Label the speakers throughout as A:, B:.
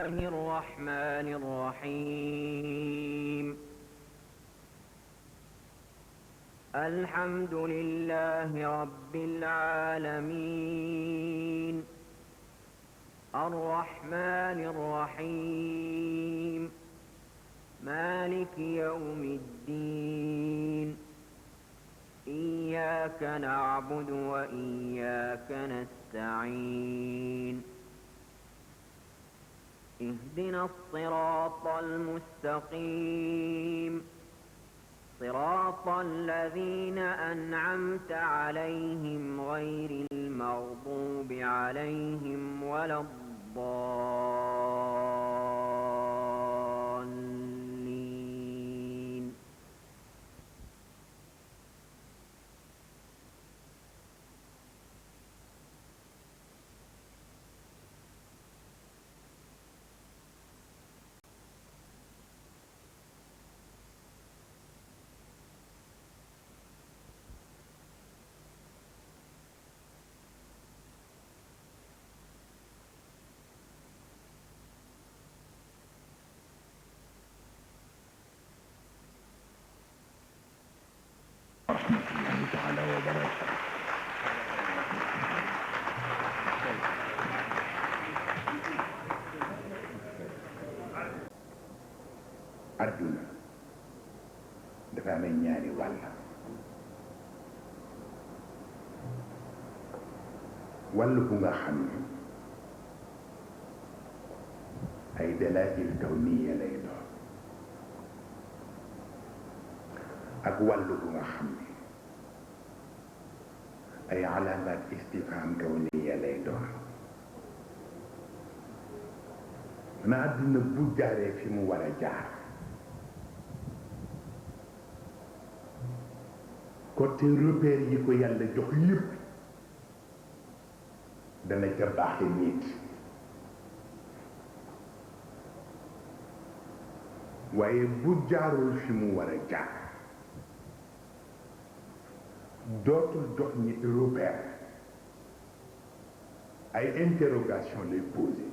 A: الرحمن الرحيم الحمد لله رب العالمين الرحمن الرحيم مالك يوم الدين إياك نعبد وإياك نستعين اهدنا الصراط المستقيم صراط الذين أنعمت عليهم غير المغضوب عليهم ولا الضالين
B: تعالى وبركاته. adduna dafa amee ñaari wàll bu nga xam ne ay dalaa'il kawniya lay doon ak wàll bu nga xam ne ay alaamaat istifhaam kawniya lay doon na adduna bu jaaree fi mu war a jaar côté repère yi ko yàlla jox yépp dana ca baaxe nit waaye bu jaarul fi mu war a jaar dootul jox nit repère ay interrogation lay posé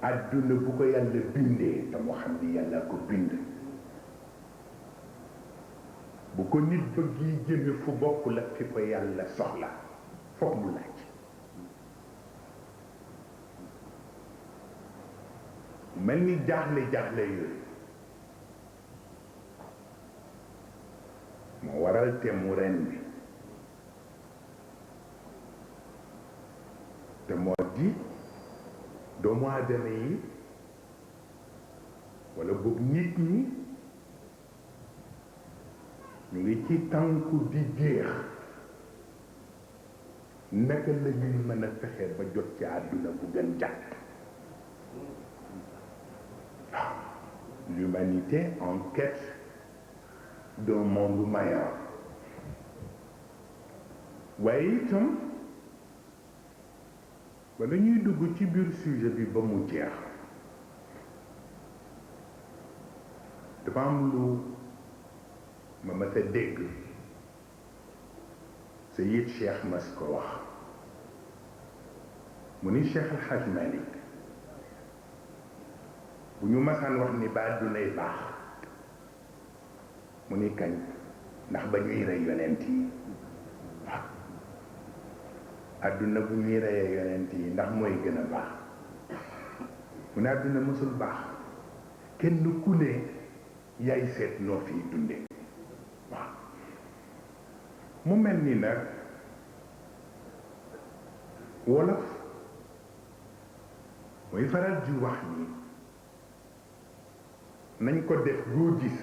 B: adduna bu ko yàlla bindee te moo xam ni yàlla ko bind bu ko nit bëgg yi jëme fu bokk la fi ko yàlla soxla foog mu laaj mel ni jaaxle yooyu moo waral te mu ren bi te moo di doomu aadama yi wala boog nit ñi ñu ngi ci tànku di jeex naka la ñuy mën a fexe ba jot ci àdduna bu gën jàkk l'humanité en quête d'un monde meilleur waaye itam wala ñuy dugg ci biir sujet bi ba mu jeex dafa am lu ma mas a dégg Seyid Cheikh mas ko wax mu ni Cheikh El Hadj Malick bu ñu masaan wax ni ba àddunay baax mu ni kañ ndax ba ñuy rey yonent yi waaw àdduna bu ñuy reyee yonent yi ndax mooy gën a baax mu ne àdduna mësul baax kenn ku ne yaay seet noo fiy dunde waaw mu mel ni nag wolof mooy faral di wax ni nañ ko def boo gis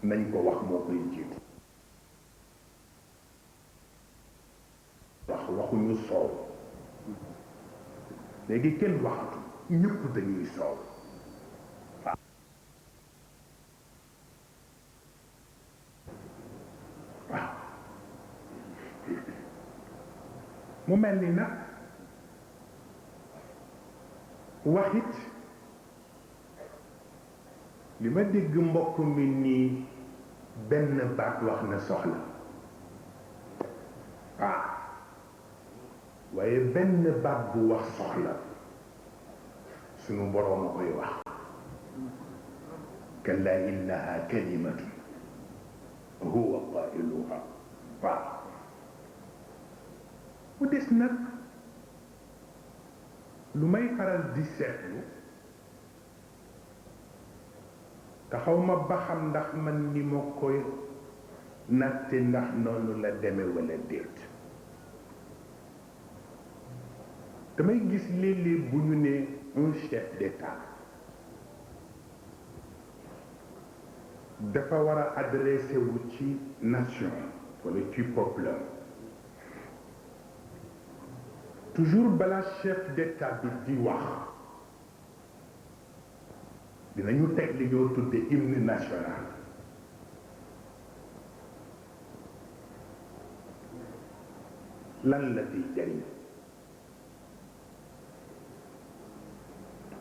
B: nañ ko wax moo koy jiitu waxuñu soow léegi kenn waxatu ñëpp dañuy soow waaw mu mel ni nag waxit li ma dégg mbokk mi nii benn baat wax na soxla waaw waaye benn baat bu wax soxla sunu boroom a koy wax kalla innaha kalimatun huwa qailuha waaw mu des nag lu may faral di seetlu taxaw ma ba xam ndax man ni ma koy natte ndax noonu la deme wala déet damay gis léeg-léeg bu ñu ne un chef d'État dafa war a adressé wu ci nation wala ci peuple toujours bala chef d'État bi di wax dinañu teg li ñoo tudde hymne national lan la di jariñ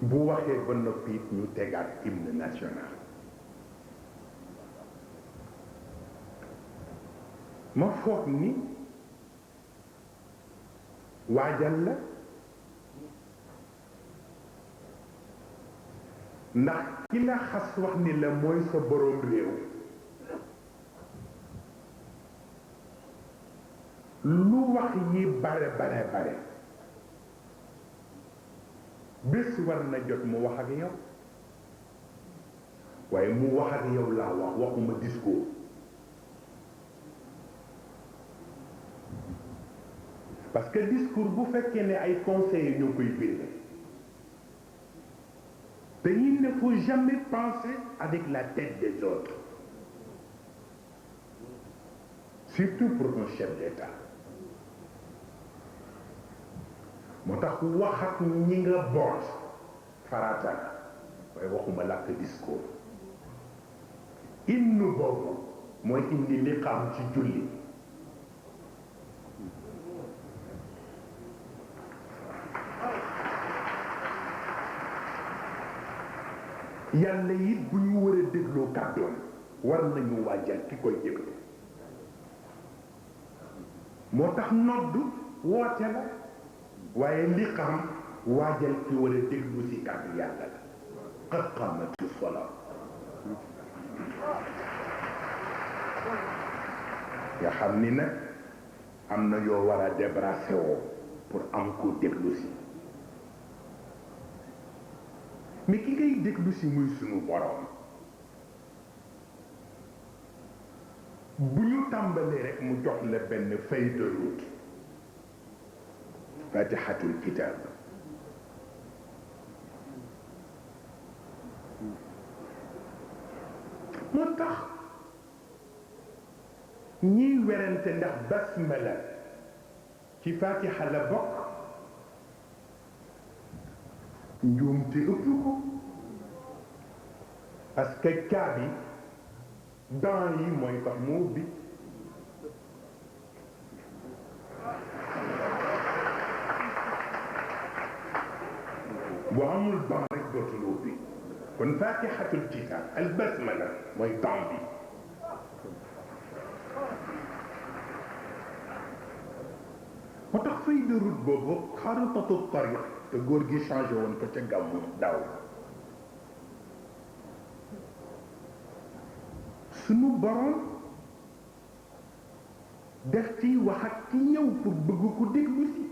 B: bu waxee ba noppi it ñu tegaat hymne national ma foog ni waajal la ndax ki la xas wax ni la mooy sa boroom réew lu wax yi bare bare bare bés war na jot mu wax ak yow waaye mu wax ak yow laa wax waxuma discours parce que discours bu fekkee ne ay conseillers ñoo koy bind te il ne faut jamais penser avec la tête des autres surtout pour un chef d'État moo tax wax ak ñi nga boot farata la waaye waxuma làkk discours hymne boobu mooy indi li xam ci julli yàlla it bu ñu war a dégloo kàddoon war nañu waajal ki koy déglu moo tax nodd woote la waaye li xam waajal ki war a déglu si kàddu yàlla la qad qaamati salaa nga xam ni nag am na yoo war a débrasser woo pour am ko déglu si mais ki ngay déglu si muy sunu borom bu ñu tàmbalee rek mu jox la benn feuille de route fatihatul kitab moo tax ñiy werante ndax basmala ci fatiha la bokk njuumte ëpp ko parce que caabi dents yi mooy tax mu ubbi bu amul dents rek dootul ubbi kon fatihatul kitab al basmala mooy dents bi moo tax feuille de route boobu xaaritatu tariq te góor gi changé woon ko ca gàmmu daaw sunu borom def ci wax ak ki ñëw pour bëgg ko déglu si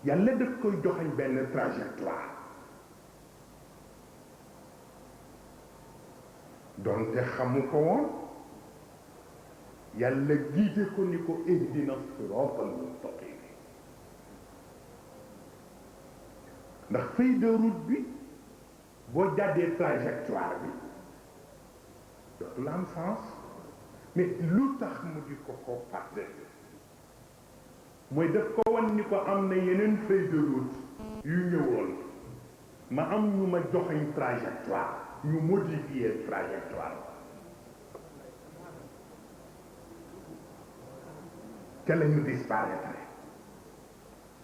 B: yàlla daf koy joxañ benn trajectoire donte xamu ko woon yàlla jiite ko ni ko ihdina siraatal mustaqim ndax feuille de route bi boo jàddee trajectoire bi dootul am sens mais lu tax mu di ko ko fàttali mooy daf ko wan ni ko am na yeneen feuille de route yu ñëwoon ma am ñu ma joxañ trajectoire ñu modifier trajectoire ca la ñu disparaître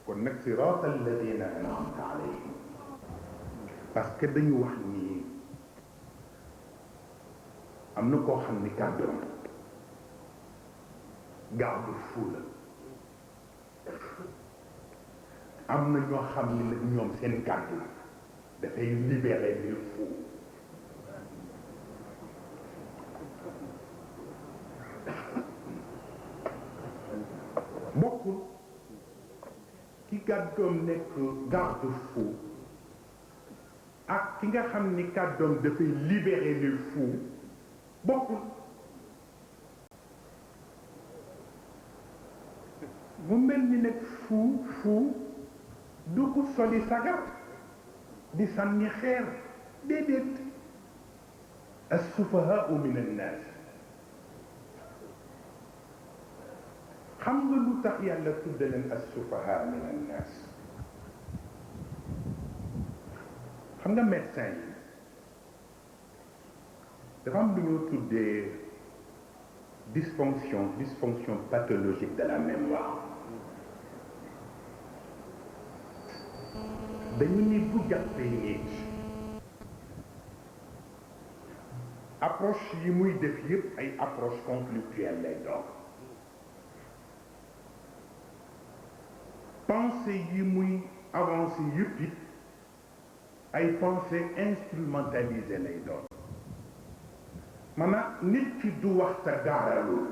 B: kon nag sirata alladina an'amta alayhim parce que dañu wax ni am na koo xam ni kàddoom garde-fou la am na ñoo xam ni nag ñoom seen kàddu dafay libérer les fous bokkul ki kàddoom nekk garde-fou ak ki nga xam ni kàddoom dafay libérer les fous bokkul mu mel ni nag fuu du ko soli sagar di sànni xeer déedéet as-sufahaa'u min an-naas xam nga lu tax yàlla tudde leen as-sufahaa min an-naas xam nga médecin yi dafa am lu ñoo tuddee dysfonction pathologique de la mémoire dañu ni bu jàppee nit approche yi muy def yépp ay approche conflictuelle lay doon pensée yi muy avancé yépp it ay pensée instrumentalisée lay doon maanaam nit ki du wax te gaaralul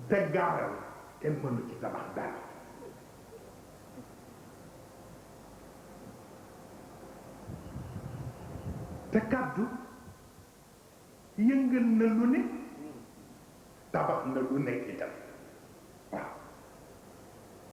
B: te gaaral kenn mënu ci tabax dara te kàddu yëngal na lu ne tabax na lu nekk itam